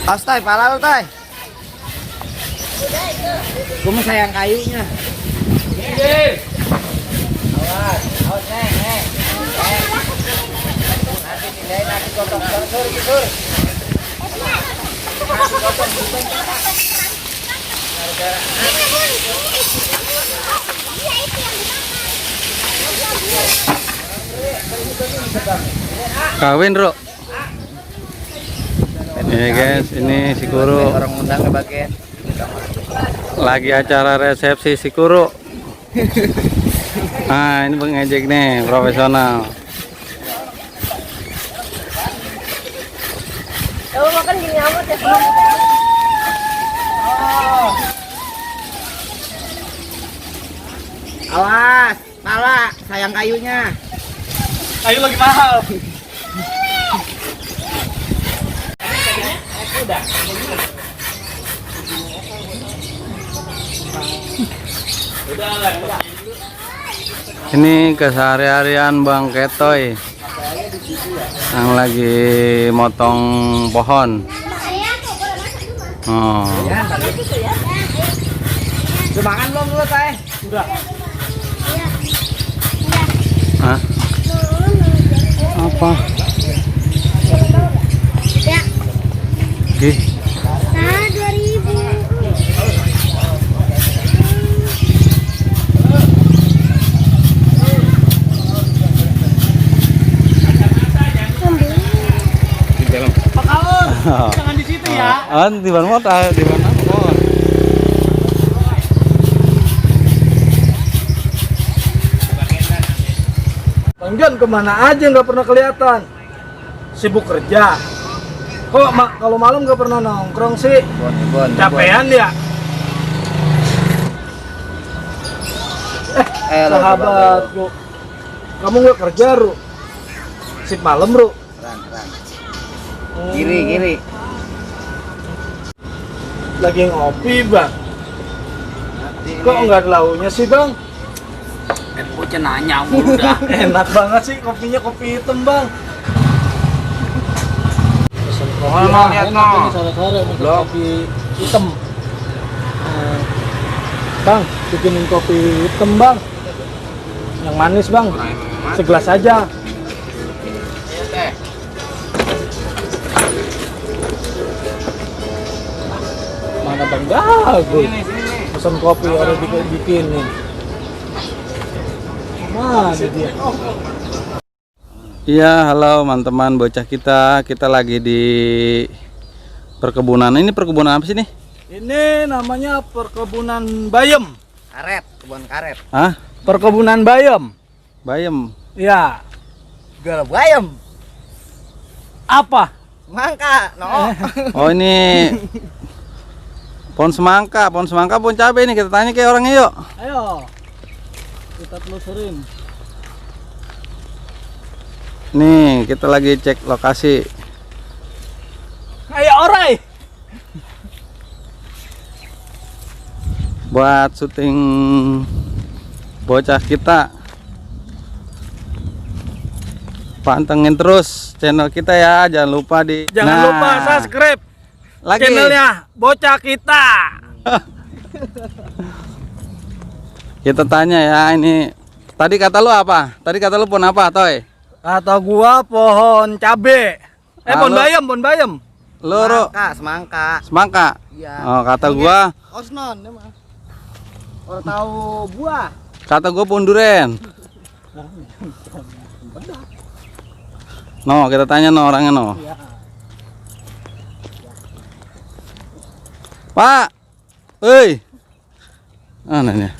Astai, parah lu, Tay. Gue mau sayang kayunya. Awas, awas, Neng. Nanti pindahin, nanti gotong. Sur. Nanti gotong, Kawin, Bro. Ini guys, ini si Kuro orang undang ke bagian. lagi acara resepsi si Kuro. Nah, ini pengejek nih, profesional. Kalau makan gini amat ya. Awas, pala, sayang kayunya. Kayu lagi mahal. Ini keseharian Bang Ketoy yang lagi motong pohon. Oh, Udah makan belum lu, Tay? Udah. hah? Apa? Ya. Gih, Nah, 2000. Jangan di situ ya. di mana motor? Di mana pohon? Bang John kemana aja nggak pernah kelihatan? Sibuk kerja. Kok kalau malam nggak pernah nongkrong sih? Capean ya? Sahabatku, kamu nggak kerja, Ru? Sip malam, Ru? Ran. Kiri. Lagi ngopi, Bang. Kok nggak ada launya sih, Bang? Bocah nanya mulu dah. Enak banget sih kopinya, kopi hitam, Bang. Mau lihat no. Sore-sore minum kopi hitam. Bang, bikinin kopi hitam, Bang. Yang manis, Bang. Segelas aja. Mana Bang Jago? Pesan kopi harus bikinin. Mana dia? Iya, halo teman-teman bocah kita lagi di perkebunan. Ini perkebunan apa sih nih? Ini namanya perkebunan bayam. Kebun karet. Hah? Perkebunan bayam. Bayam. Ya. Gala bayam. Apa? Mangka, no. Oh, ini pohon semangka, pohon cabai nih. Kita tanya ke orangnya yuk. Ayo. Kita telusurin. Nih, kita lagi cek lokasi. Ayo orai. Buat syuting bocah kita. Pantengin terus channel kita ya, jangan lupa Jangan lupa subscribe lagi channelnya Bocah Kita. Kita tanya ya, ini tadi kata lu apa? Tadi kata lu pohon apa, Toy? Kata gua pohon cabe. Pohon Halo. bayam. Lu, Ru? Semangka. Semangka. Iya. Oh, kata gua, Osnon, emang. Kalau tahu buah. kata gua pohon duren. No, kita tanya no orangnya no. Pak, hei, nih.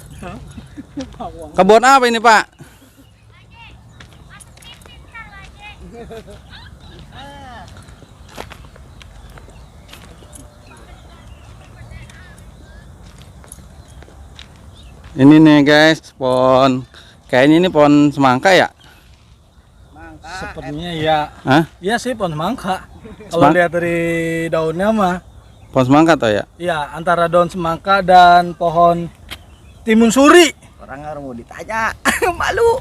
Kebun apa ini, Pak? Ini nih guys, pohon. Kayaknya ini pohon semangka ya? Sepertinya ya. Hah? Iya sih pohon semangka. Kalau lihat dari daunnya mah, Pohon semangka toh ya? iya antara daun semangka dan pohon timun suri. Orang harus mau ditanya. Malu.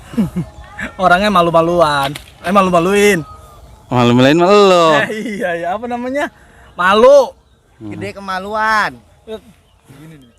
Orangnya malu-maluan. Malu-maluin. Malu-maluin malu lo. Iya ya, apa namanya? Malu. Gede kemaluan. Gini nih.